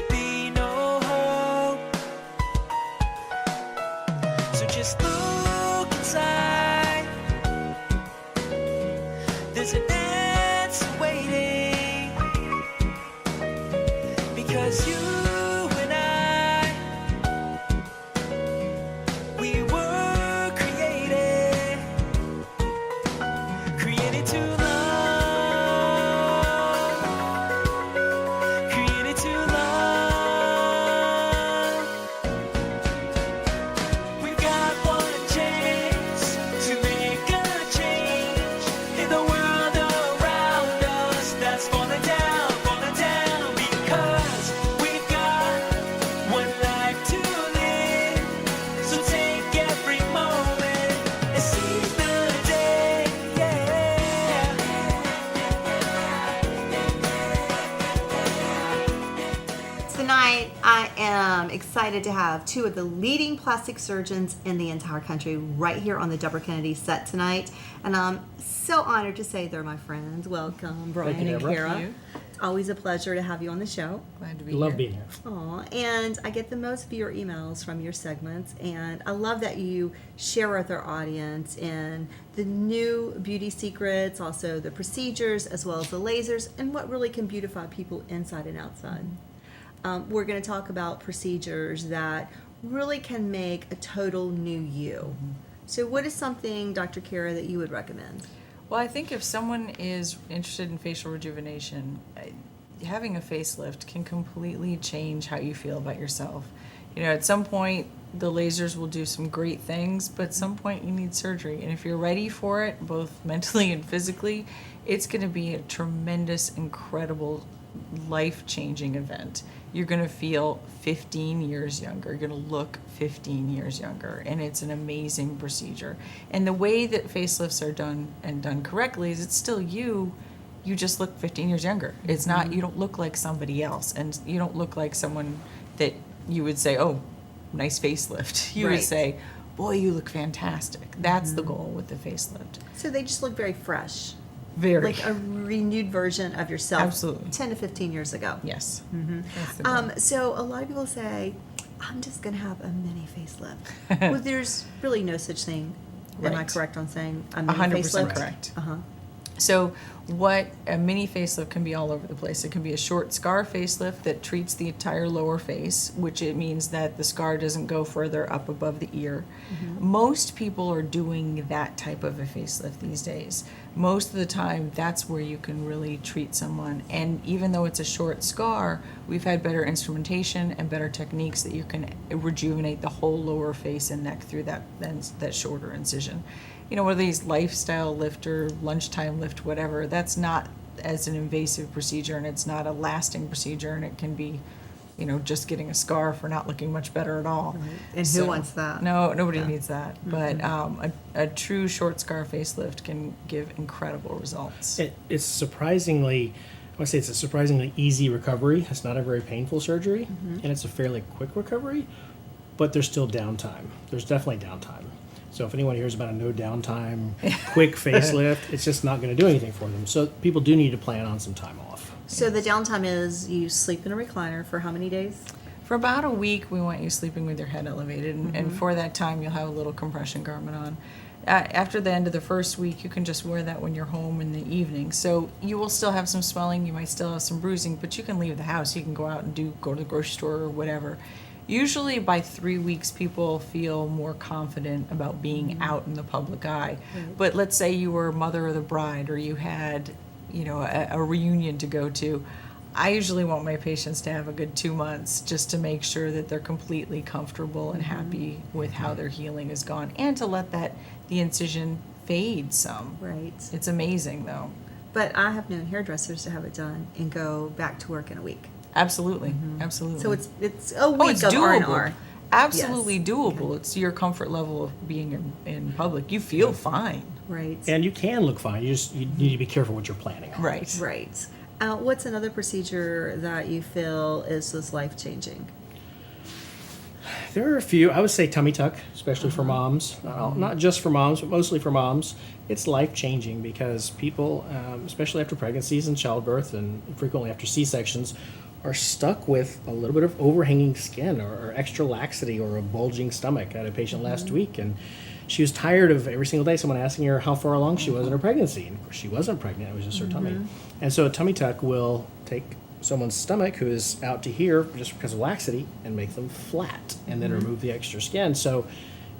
to be no hope. So just look inside. There's an answer waiting, because you and I, we were created to love, created to love. We've got one chance to make a change in the world around us that's falling down, because we've got one life to live. So take every moment and seize the day, Tonight, I am excited to have two of the leading plastic surgeons in the entire country right here on the Debra Kennedy set tonight. And I'm so honored to say they're my friends. Welcome, Bryan and Debra. Kara. Thank you. It's always a pleasure to have you on the show. Glad to be Love here. being here. Aw, and I get the most of your emails from your segments, and I love that you share with our audience in the new beauty secrets, also the procedures, as well as the lasers, and what really can beautify people inside and outside. We're going to talk about procedures that really can make a total new you. So what is something, Dr. Kara, that you would recommend? Well, I think if someone is interested in facial rejuvenation, having a facelift can completely change how you feel about yourself. You know, at some point, the lasers will do some great things, but at some point you need surgery. And if you're ready for it, both mentally and physically, it's going to be a tremendous, incredible, life-changing event. You're going to feel 15 years younger. You're going to look 15 years younger. And it's an amazing procedure. And the way that facelifts are done and done correctly is it's still you. You just look 15 years younger. It's not, you don't look like somebody else. And you don't look like someone that you would say, oh, nice facelift. You Right. would say, boy, you look fantastic. That's the goal with the facelift. So they just look very fresh. Very. Like a renewed version of yourself. Absolutely. 10 to 15 years ago. Yes. That's the goal. So a lot of people say, I'm just going to have a mini facelift. Well, there's really no such thing. Am I Right. correct on saying a mini 100% facelift? correct. Uh-huh. So what a mini facelift can be all over the place. It can be a short scar facelift that treats the entire lower face, which it means that the scar doesn't go further up above the ear. Most people are doing that type of a facelift these days. Most of the time, that's where you can really treat someone. And even though it's a short scar, we've had better instrumentation and better techniques that you can rejuvenate the whole lower face and neck through that shorter incision. You know, whether these lifestyle lift or lunchtime lift, whatever, that's not as an invasive procedure, and it's not a lasting procedure, and it can be, you know, just getting a scar for not looking much better at all. And who wants that? No, nobody Yeah. needs that. But a true short scar facelift can give incredible results. It's surprisingly, I want to say it's a surprisingly easy recovery. It's not a very painful surgery, and it's a fairly quick recovery, but there's still downtime. There's definitely downtime. So if anyone hears about a no downtime, quick facelift, it's just not going to do anything for them. So people do need to plan on some time off. So the downtime is you sleep in a recliner for how many days? For about a week, we want you sleeping with your head elevated, and for that time, you'll have a little compression garment on. After the end of the first week, you can just wear that when you're home in the evening. So you will still have some swelling, you might still have some bruising, but you can leave the house. You can go out and go to the grocery store or whatever. Usually by 3 weeks, people feel more confident about being out in the public eye. But let's say you were mother of the bride, or you had, you know, a reunion to go to. I usually want my patients to have a good 2 months just to make sure that they're completely comfortable and happy with how their healing has gone, and to let the incision fade some. Right. It's amazing though. But I have known hairdressers to have it done and go back to work in a week. Absolutely, absolutely. So it's a week it's of doable. R&R. Absolutely Yes. doable. It's your comfort level of being in public. You feel fine. Right. And you can look fine. You need to be careful what you're planning on. Right. Right. What's another procedure that you feel is life-changing? There are a few. I would say tummy tuck, especially for moms. Not just for moms, but mostly for moms. It's life-changing because people, especially after pregnancies and childbirth and frequently after C-sections, are stuck with a little bit of overhanging skin or extra laxity or a bulging stomach. I had a patient last week, and she was tired of every single day someone asking her how far along she was in her pregnancy. And of course, she wasn't pregnant, it was just her tummy. And so a tummy tuck will take someone's stomach who is out to here just because of laxity and make them flat and then remove the extra skin. So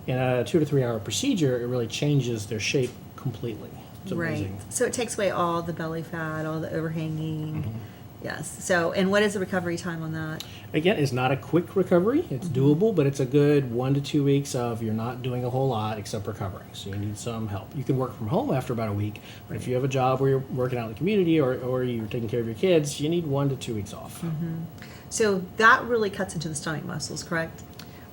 in a 2 to 3 hour procedure, it really changes their shape completely. It's amazing. So it takes away all the belly fat, all the overhanging. Yes. So, and what is the recovery time on that? Again, it's not a quick recovery. It's doable, but it's a good 1 to 2 weeks of you're not doing a whole lot except recovering. So you need some help. You can work from home after about a week, but if you have a job where you're working out in the community or you're taking care of your kids, you need 1 to 2 weeks off. So that really cuts into the stomach muscles, correct?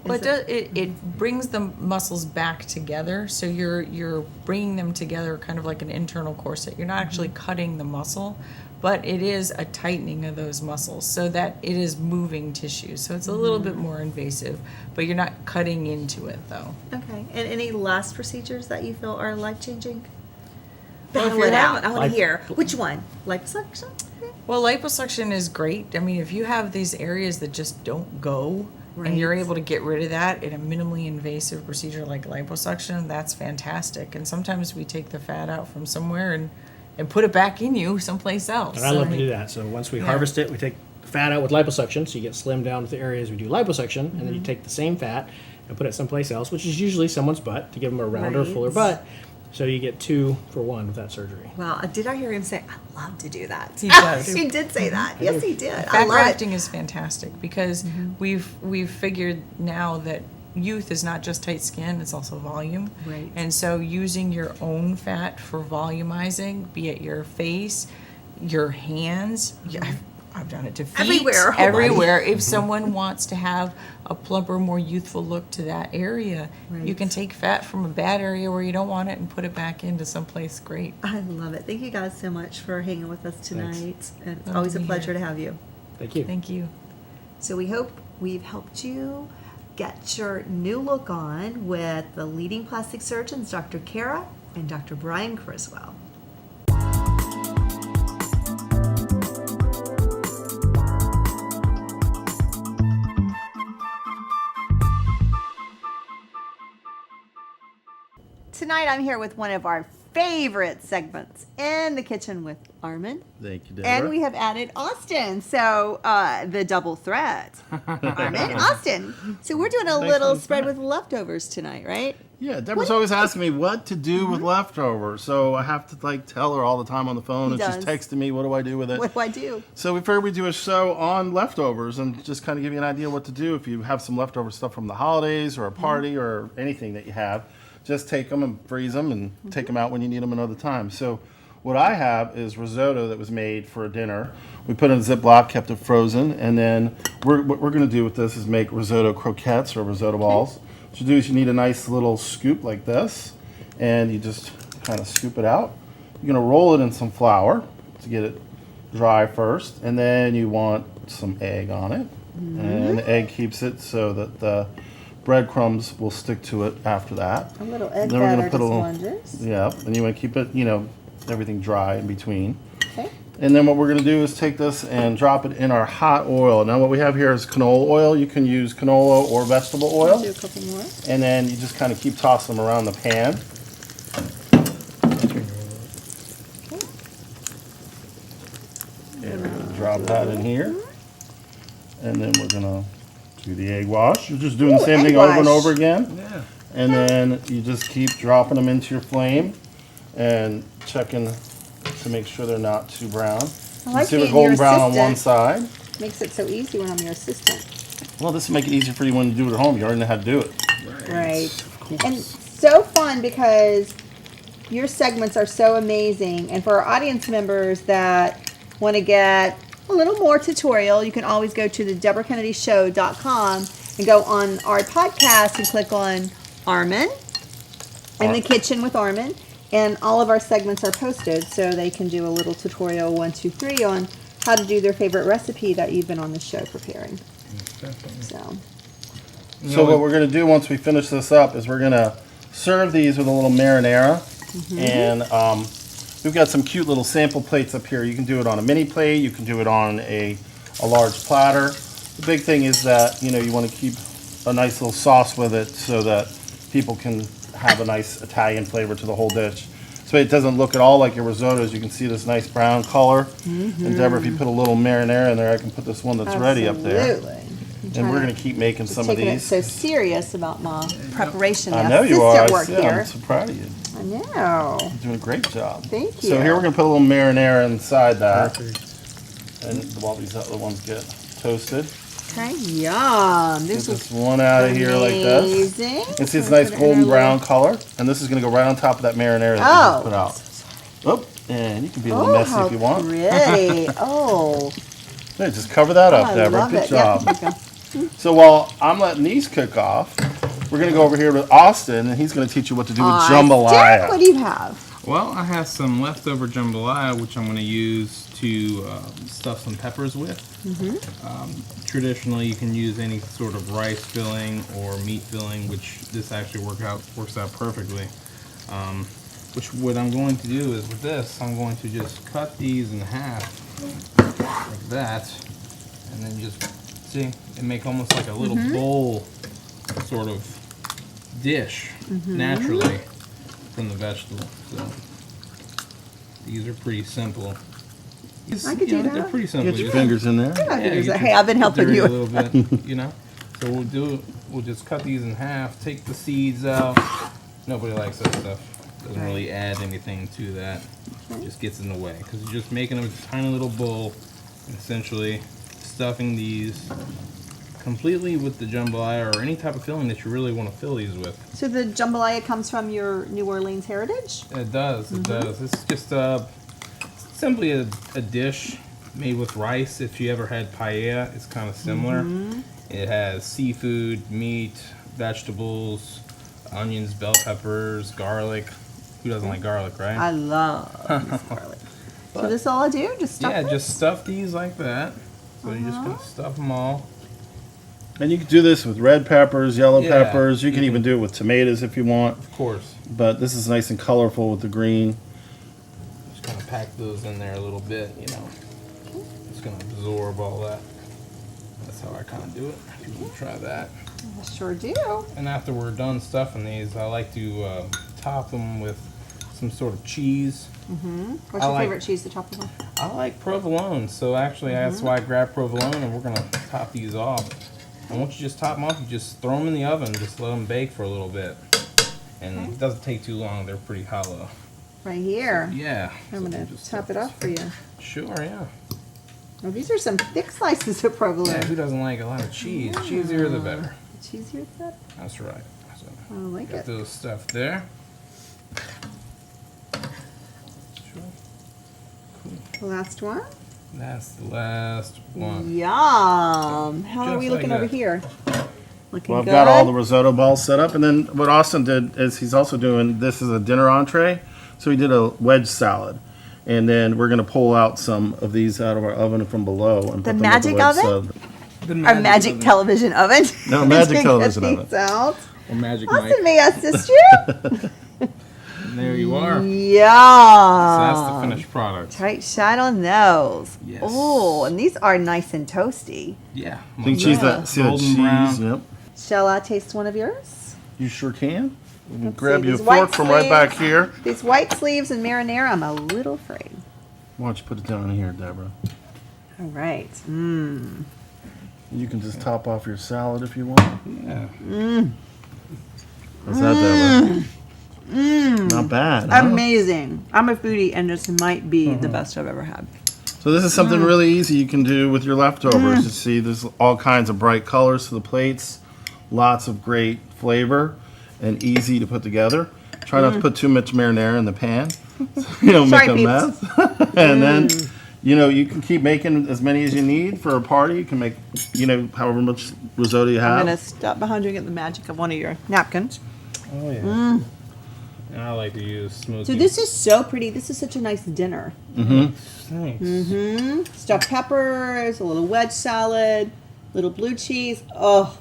Well, Is it brings the muscles back together, so you're bringing them together kind of like an internal corset. You're not actually cutting the muscle, but it is a tightening of those muscles so that it is moving tissue. So it's a little bit more invasive, but you're not cutting into it though. Okay. And any last procedures that you feel are life-changing? Well, if Battle you're it out. having- I want to hear. Which one? Liposuction? Well, liposuction is great. I mean, if you have these areas that just don't go, and you're Right. able to get rid of that in a minimally invasive procedure like liposuction, that's fantastic. And sometimes we take the fat out from somewhere and put it back in you someplace else. And I love to do that. So once we harvest it, we take the fat out with liposuction, so you get slimmed down with the areas we do liposuction, and then you take the same fat and put it someplace else, which is usually someone's butt, to give them a rounder, Right. fuller butt. So you get 2 for 1 with that surgery. Well, did I hear him say, I love to do that? He does. He did say that. Yes, he did. I Fat love it. grafting is fantastic because we've figured now that youth is not just tight skin, it's also volume. Right. And so using your own fat for volumizing, be it your face, your hands, I've done it to feet, Everywhere, whole everywhere. If someone wants to have a plumper, more youthful look to that area, you Right. can take fat from a bad area where you don't want it and put it back into someplace great. I love it. Thank you guys so much for hanging with us tonight. And it's Love always to a be pleasure here. to have you. Thank you. Thank you. So we hope we've helped you get your new look on with the leading plastic surgeons, Dr. Kara and Dr. Bryan Criswell. Tonight I'm here with one of our favorite segments, In the Kitchen with Armin. Thank you, Debra. And we have added Austin, so the double threat. Armin, Austin. So we're doing a Thanks little for the spread threat. with leftovers tonight, right? Yeah, Deborah's always asking me what to do with leftovers, so I have to tell her all the time on the phone, He and she's does. texting me, "What do I do with it?" What do I do? So we figured we'd do a show on leftovers and just kind of give you an idea what to do if you have some leftover stuff from the holidays or a party or anything that you have. Just take them and freeze them and take them out when you need them another time. So what I have is risotto that was made for a dinner. We put it in a Ziploc, kept it frozen, and then what we're going to do with this is make risotto croquettes or risotto balls. What you do is you need a nice little scoop like this, and you just kind of scoop it out. You're going to roll it in some flour to get it dry first, and then you want some egg on it. And the egg keeps it so that the breadcrumbs will stick to it after that. A little egg Then we're gonna batter put to a little- sponges. Yeah, and you want to keep it, everything dry in between. Okay. And then what we're going to do is take this and drop it in our hot oil. Now what we have here is canola oil. You can use canola or vegetable oil. Do a couple more. And then you just kind of keep tossing them around the pan. And we're going to drop that in here. And then we're going to do the egg wash. You're just doing the same egg thing over and wash. over again. Yeah. And then you just keep dropping them into your flame and checking to make sure they're not too brown. I like See they're being golden your brown on one assistant. side. Makes it so easy when I'm your assistant. Well, this will make it easier for you when you do it at home. You already know how to do it. Right. And so fun because your segments are so amazing. And for our audience members that want to get a little more tutorial, you can always go to the DebraKennedyShow.com and go on our podcast and click on Armin, In the Kitchen with Armin. And all of our segments are posted so they can do a little tutorial 1, 2, 3 on how to do their favorite recipe that you've been on the show preparing. So, So what we're going to do once we finish this up is we're going to serve these with a little marinara. And we've got some cute little sample plates up here. You can do it on a mini plate. You can do it on a a large platter. The big thing is that, you want to keep a nice little sauce with it so that people can have a nice Italian flavor to the whole dish. So it doesn't look at all like your risottos. You can see this nice brown color. And Deborah, if you put a little marinara in there, I can put this one that's ready up there. Absolutely. And we're going to keep making some of Taking it these. so serious about my preparation. I know you are. Assistant work Yeah, here. I'm so proud of you. I know. You're doing a great job. Thank you. So here we're going to put a little marinara inside that. Perfect. And while these other ones get toasted. Okay, yum. Get This this is one out of here like this. amazing. You can see it's We're nice gonna put it in golden our brown color. And this is going to go right on top of that marinara that Oh. we just put out. Oh, and you can be a little- little Oh, messy how if you want. pretty. Oh, There, just cover that up, I Deborah. love Good it. Yeah, job. here we go. So while I'm letting these cook off, we're going to go over here with Austin, and he's going to teach you what to do with Austin, jambalaya. what do you have? Well, I have some leftover jambalaya, which I'm going to use to stuff some peppers with. Traditionally, you can use any sort of rice filling or meat filling, which this actually works out perfectly. Which what I'm going to do is with this, I'm going to just cut these in half like that, and then just see and make almost like a little bowl sort of dish naturally from the vegetable. So these are pretty simple. I could do They're that. pretty simple. Get your You- fingers in there. Yeah, get your hey, I've been helping dirty you. a little bit, So we'll just cut these in half, take the seeds out. Nobody likes that stuff. Doesn't really add anything to that. It just gets in the way because you're just making a tiny little bowl, and essentially stuffing these completely with the jambalaya or any type of filling that you really want to fill these with. So the jambalaya comes from your New Orleans heritage? It does. It does. It's just simply a dish made with rice. If you ever had paella, it's kind of similar. It has seafood, meat, vegetables, onions, bell peppers, garlic. Who doesn't like garlic, right? I love garlic. So this is all I do? Just stuff Yeah, it? just stuff these like that. So you're just gonna stuff them all. And you can do this with red peppers, yellow Yeah, peppers. You can even do it with tomatoes if you want. Of course. But this is nice and colorful with the green. Just kind of pack those in there a little bit, It's gonna absorb all that. That's how I kind of do it. If you want to try that. I sure do. And after we're done stuffing these, I like to top them with some sort of cheese. What's I your like- favorite cheese to top them with? I like provolone, so actually that's why I grabbed provolone, and we're gonna top these off. And once you just top them off, you just throw them in the oven, just let them bake for a little bit. And it doesn't take too long; they're pretty hollow. Right here. Yeah. I'm so going we'll just to top stuff it off for you. this. Sure, yeah. Oh, these are some thick slices of provolone. Yeah. Who doesn't like a lot of cheese? Cheesier the better. The cheesier the That's right. So, I like got it. those stuffed there. Sure. The last one. That's the last one. Yum. How are Just we like looking over that. here? Looking Well, I've good. got all the risotto balls set up. And then what Austin did is he's also doing, this is a dinner entree. So he did a wedge salad. And then we're going to pull out some of these out of our oven from below. And The put them with magic wedge oven? salad. Our magic television oven. No, magic Check television these oven. out. Or Magic Mike. Austin, may I assist you? And there you are. So Yeah. that's the finished product. Tight shot on those. Yes. Oh, and these are nice and toasty. Yeah. I think cheese that, see that Golden cheese? brown. Yep. Shall I taste one of yours? You sure can. You can Let's grab see, you a these white fork from right back sleeves. here. These white sleeves and marinara, I'm a little afraid. Why don't you put it down here, Deborah? All right. You can just top off your salad if you want. Yeah. How's that, Deborah? Not bad. Huh? Amazing. I'm a foodie, and this might be the best I've ever had. So this is something really easy you can do with your leftovers. You see, there's all kinds of bright colors to the plates, lots of great flavor, and easy to put together. Try not to put too much marinara in the pan, so you don't make Sorry, a peeps. mess. And then, you can keep making as many as you need for a party. You can make, however much risotto you I'm have. going to stop behind you and get the magic of one of your napkins. Oh yeah. And I like to use smoky. So this is so pretty. This is such a nice dinner. Thanks. Stuffed peppers, a little wedge salad, little blue cheese. Oh,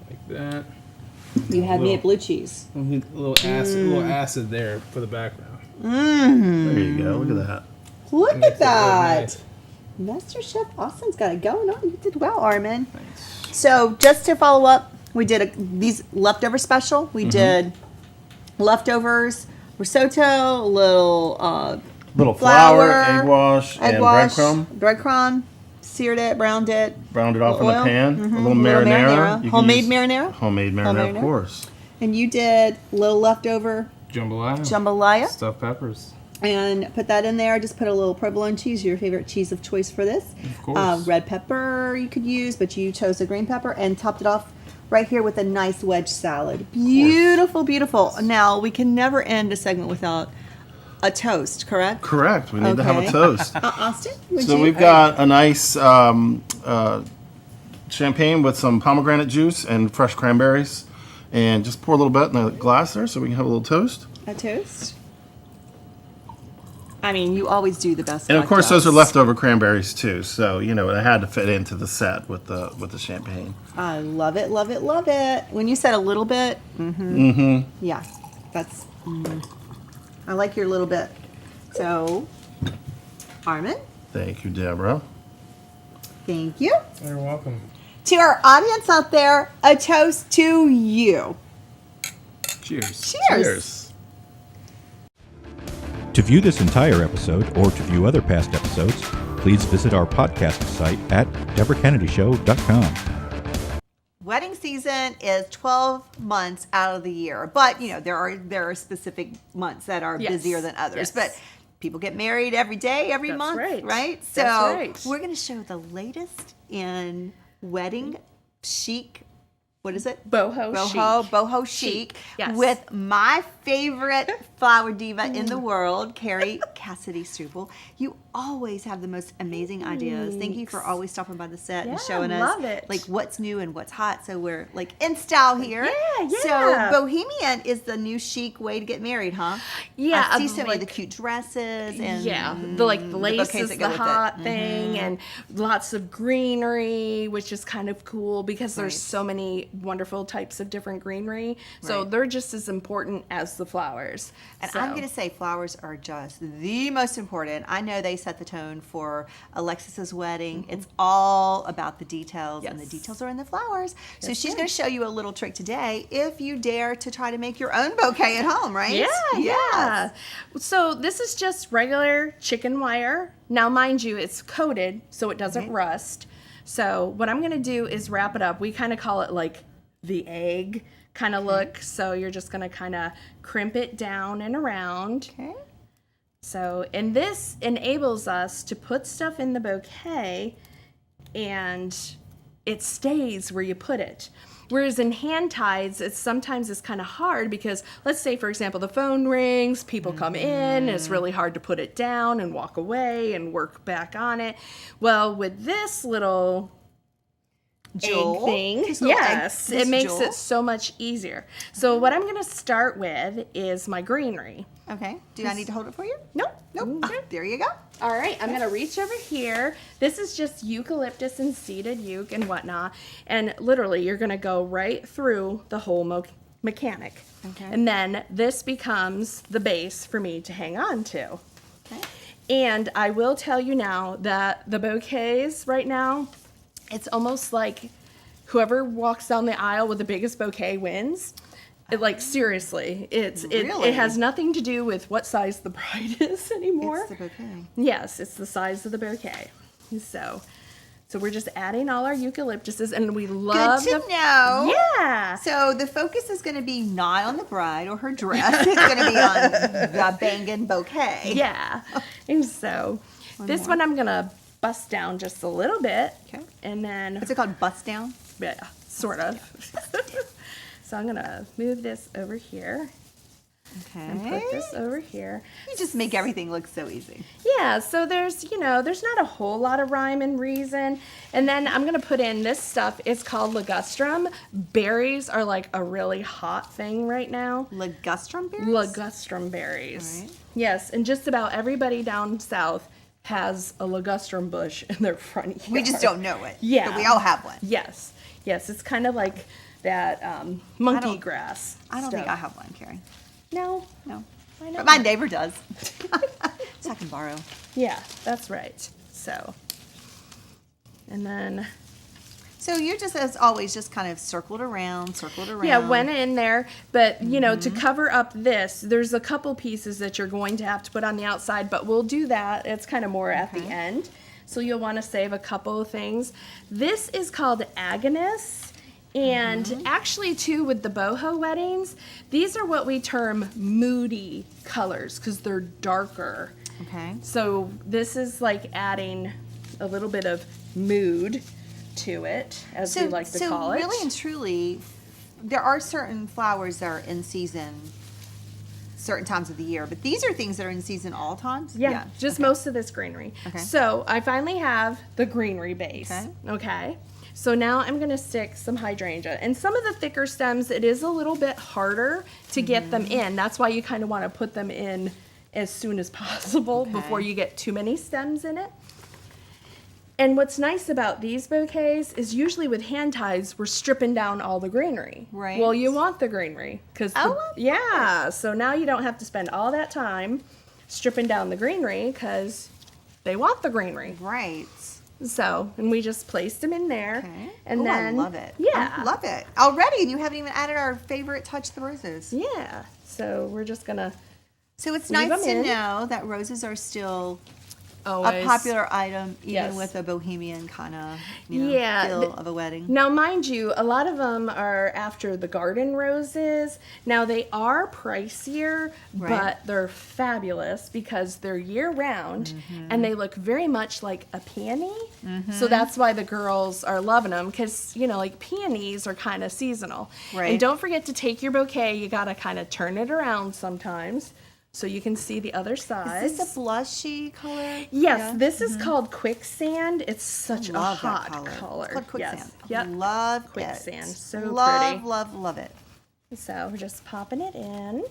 Like that. you had me at blue cheese. A little acid there for the background. There you go. Look at that. Look Makes at it look that. nice. Master Chef Austin's got it going on. You did well, Armin. Thanks. So just to follow up, we did these leftover special. We did leftovers, risotto, a little flour, egg wash, and breadcrumb. Breadcrumb. Seared it, browned it Off in oil. the pan. Mm-hmm. A little marinara. You can Homemade use marinara. Homemade marinara, of course. And you did a little leftover jambalaya. Stuffed peppers. And put that in there. Just put a little provolone cheese, your favorite cheese of choice for this. Of course. Red pepper you could use, but you chose the green pepper, and topped it off right here with a nice wedge salad. Beautiful, beautiful. Now, we can never end a segment without a toast, correct? Correct. We need to have a toast. Austin, So we've got a nice champagne with some pomegranate juice and fresh cranberries. And just pour a little bit in the glass there so we can have a little toast. a toast. I mean, you always do the best. And of course, cocktails. those are leftover cranberries too. So it had to fit into the set with the champagne. I love it, love it, love it. When you said a little bit, yeah, that's. I like your little bit. So, Armin, Thank you, Deborah. thank you. You're welcome. To our audience out there, a toast to you. Cheers. Cheers. To view this entire episode or to view other past episodes, please visit our podcast site at DebraKennedyShow.com. Wedding season is 12 months out of the year, but there are specific months that are busier than others. Yes. But people get married every day, every That's month, right. So That's right. we're going to show the latest in wedding chic. What is it? Boho chic. Yes. With my favorite flower diva in the world, Carrie Cassidy-Strubel. You always have the most amazing ideas. Thank you for always stopping by the set and showing us love it. like what's new and what's hot. So we're like in style here. Yeah. So bohemian is the new chic way to get married, huh? Yeah, I see so many like- of the cute dresses and the lace bouquets is that go the with hot it. thing, and lots of greenery, which is kind of cool because there's Right. so many wonderful types of different greenery. So Right. they're just as important as the flowers. And So- I'm going to say flowers are just the most important. I know they set the tone for Alexis's wedding. It's all about the details, and the Yes. details are in the flowers. So Yes, she's ma'am. going to show you a little trick today if you dare to try to make your own bouquet at home, right? Yeah. Yes. So this is just regular chicken wire. Now, mind you, it's coated so it doesn't Right. rust. So what I'm going to do is wrap it up. We kind of call it like the egg kind of look. So you're just going to kind of crimp it down and around. Okay. So, and this enables us to put stuff in the bouquet and it stays where you put it. Whereas in hand ties, sometimes it's kind of hard because let's say, for example, the phone rings, people come in, and it's really hard to put it down and walk away and work back on it. Well, with this little Jewel. egg thing, This little egg- yes, this it makes jewel. it so much easier. So what I'm going to start with is my greenery. Okay. Do I need to hold it for you? Nope. Nope. Ah, there you go. All right, I'm gonna reach over here. This is just eucalyptus and seeded euc and whatnot. And literally, you're gonna go right through the whole mechanic. Okay. And then this becomes the base for me to hang on to. Okay. And I will tell you now that the bouquets right now, it's almost like whoever walks down the aisle with the biggest bouquet wins. Like seriously, it Really? has nothing to do with what size the bride is anymore. It's the bouquet. Yes, it's the size of the bouquet. So we're just adding all our eucalyptuses, and we love Good to know. Yeah. So the focus is going to be not on the bride or her dress. It's going to be on the bangin' bouquet. Yeah. And so this one I'm gonna bust down just a little bit. Okay. And then What's it called? Bust down? yeah, sort of. So I'm gonna move this over here and put Okay. this over here. You just make everything look so easy. Yeah, so there's not a whole lot of rhyme and reason. And then I'm going to put in this stuff. It's called ligustrum. Berries are like a really hot thing right now. Ligustrum berries? Ligustrum berries. All right. Yes, and just about everybody down south has a ligustrum bush in their front yard. We just don't know it. Yeah. But we all have one. Yes, it's kind of like that monkey grass. I don't think stuff. I have one, Carrie. No, No. I know. But my neighbor does. So I can borrow. Yeah, that's right. So And then, So you just, as always, just kind of circled around. yeah, went in there. But, you know, to cover up this, there's a couple pieces that you're going to have to put on the outside, but we'll do that. It's kind of more at the end. So you'll want to save a couple of things. This is called Agonist. And actually, too, with the boho weddings, these are what we term moody colors because they're darker. Okay. So this is like adding a little bit of mood to it, as we like to call it. So really and truly, there are certain flowers that are in season certain times of the year, but these are things that are in season all times? Yeah, just most of this greenery. Okay. So I finally have the greenery base. Okay. So now I'm going to stick some hydrangea. And some of the thicker stems, it is a little bit harder to get them in. That's why you kind of want to put them in as soon as possible before you get too many stems in it. And what's nice about these bouquets is usually with hand ties, we're stripping down all the greenery. Right. Well, you want the greenery. So now you don't have to spend all that time stripping down the greenery because they want the greenery. Right. So, and we just placed them in there. Okay. And I then, love it. Yeah. I love it. Already, and you haven't even added our favorite touch, the roses. Yeah. So we're just going to So it's Leave nice them to in. know that roses are still always a popular item, even Yes. with a bohemian kind of Yeah, feel of a wedding. Now, mind you, a lot of them are after the garden roses. Now, they are pricier, Right. but they're fabulous because they're year-round, and they look very much like a peony. So that's why the girls are loving them because, you know, like peonies are kind of seasonal. Right. And don't forget to take your bouquet. You got to kind of turn it around sometimes so you can see the other side. Is this a blushy color? Yes, Yeah. this is called quicksand. It's such a Love that hot color. color. It's called quicksand. Yes. Yep. Love Quicksand. it. So love, pretty. love it. So we're just popping it in.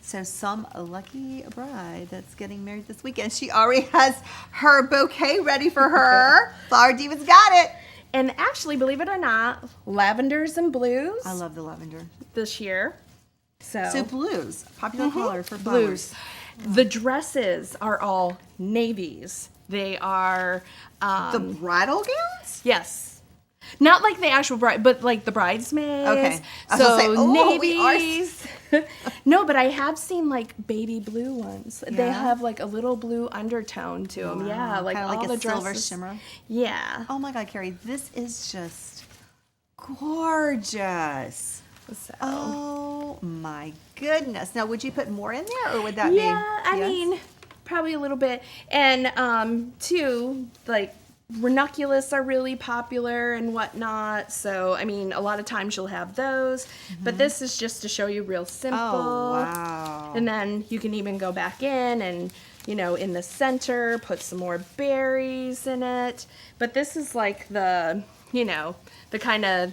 So some lucky bride that's getting married this weekend, she already has her bouquet ready for her. Flower Diva's got it. And actually, believe it or not, lavenders and blues I love the lavender. this year. So blues, popular color for flowers. Blues. The dresses are all navies. They are, The bridal gowns? yes. Not like the actual bride, but like the bridesmaids. Okay. I was gonna say, oh, we are- navies. No, but I have seen like baby blue ones. They Yeah? have like a little blue undertone to them. Yeah, like Kinda all like the a silver dresses. shimmer. Yeah. Oh my God, Carrie, this is just gorgeous. So. Oh my goodness. Now, would you put more in there or would that be? Yeah, I Yes? mean, probably a little bit. And too, like ranunculus are really popular and whatnot. So I mean, a lot of times you'll have those. But this is just to show you real simple. Oh, wow. And then you can even go back in and, you know, in the center, put some more berries in it. But this is like the, you know, the kind of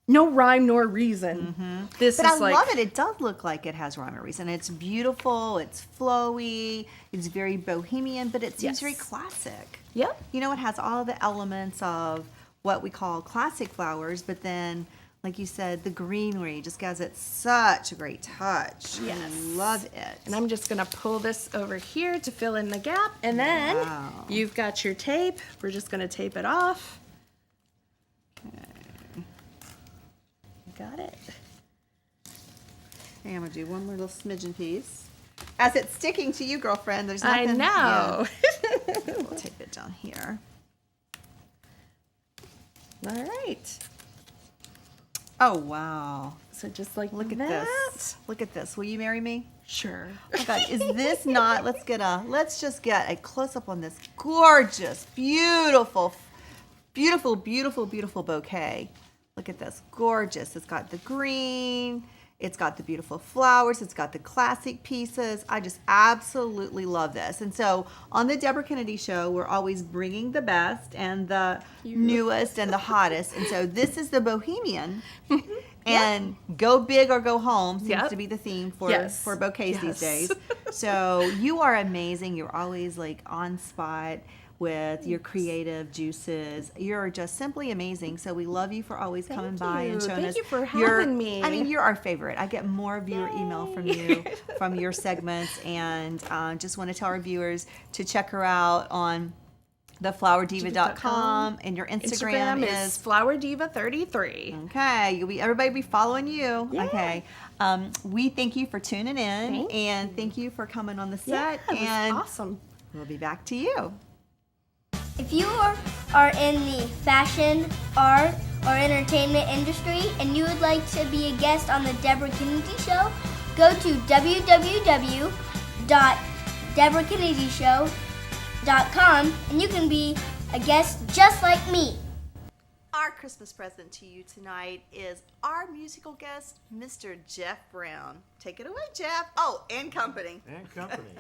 no rhyme nor reason. This But is I like, love it. It does look like it has rhyme or reason. It's beautiful. It's flowy. It's very bohemian, but it seems very Yes. classic. Yep. You know, it has all the elements of what we call classic flowers, but then, like you said, the greenery just gives it such a great touch. Yes. I love it. And I'm just gonna pull this over here to fill in the gap, and then Wow. you've got your tape. We're just gonna tape it off. Got it. Okay, I'm gonna do one little smidgen piece. As it's sticking to you, girlfriend, there's I nothing. know. Yeah. We'll tape it down here. All right. Oh wow! So just like Look at that. this. Look at this. Will you marry me? Sure. Oh my God, is this not? Let's just get a close up on this gorgeous, beautiful bouquet. Look at this, gorgeous. It's got the green. It's got the beautiful flowers. It's got the classic pieces. I just absolutely love this. And so on the Debra Kennedy Show, we're always bringing the best and the newest and the hottest. And so this is the Bohemian. And go big or go home seems Yep. to be the theme for, Yes. for bouquets these Yes. days. So you are amazing. You're always like on spot with your creative juices. You're just simply amazing. So we love you for always coming by and you. showing Thank us. you for your- having me. I mean, you're our favorite. I get more viewer email from you, from your segments, and just want to tell our viewers to check her out on theflowerdiva.com, and your Instagram is Flower Diva 33. okay. Everybody be following you. Yeah. Okay. We thank you for tuning in, and thank you for coming on the set. Yeah, it was and awesome. we'll be back to you. If you are in the fashion, art, or entertainment industry and you would like to be a guest on the Debra Kennedy Show, go to www.debrakennedyshow.com and you can be a guest just like me. Our Christmas present to you tonight is our musical guest, Mr. Jeff Brown. Take it away, Jeff. Oh, and company. And company.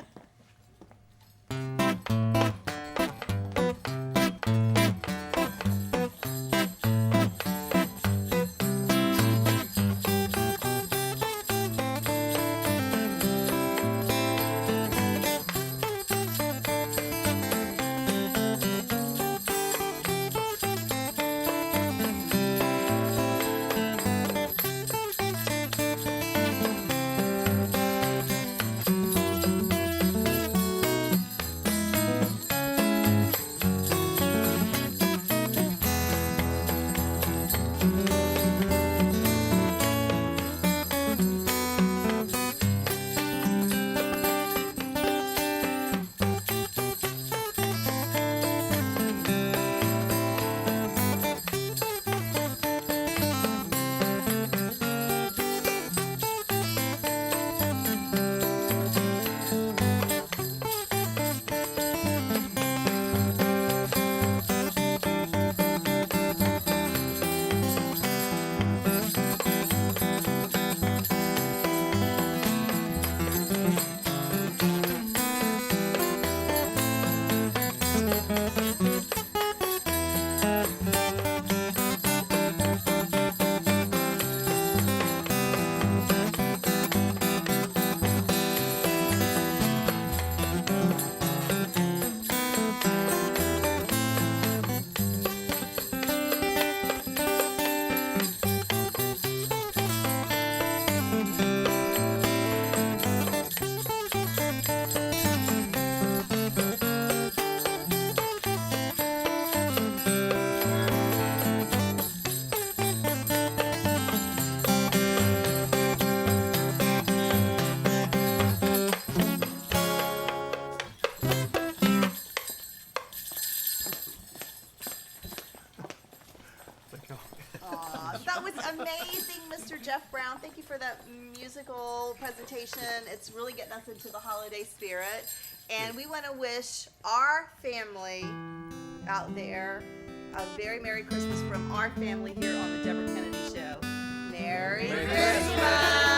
That was amazing, Mr. Jeff Brown. Thank you for that musical presentation. It's really getting us into the holiday spirit. And we want to wish our family out there a very Merry Christmas from our family here on the Debra Kennedy Show. Merry Christmas!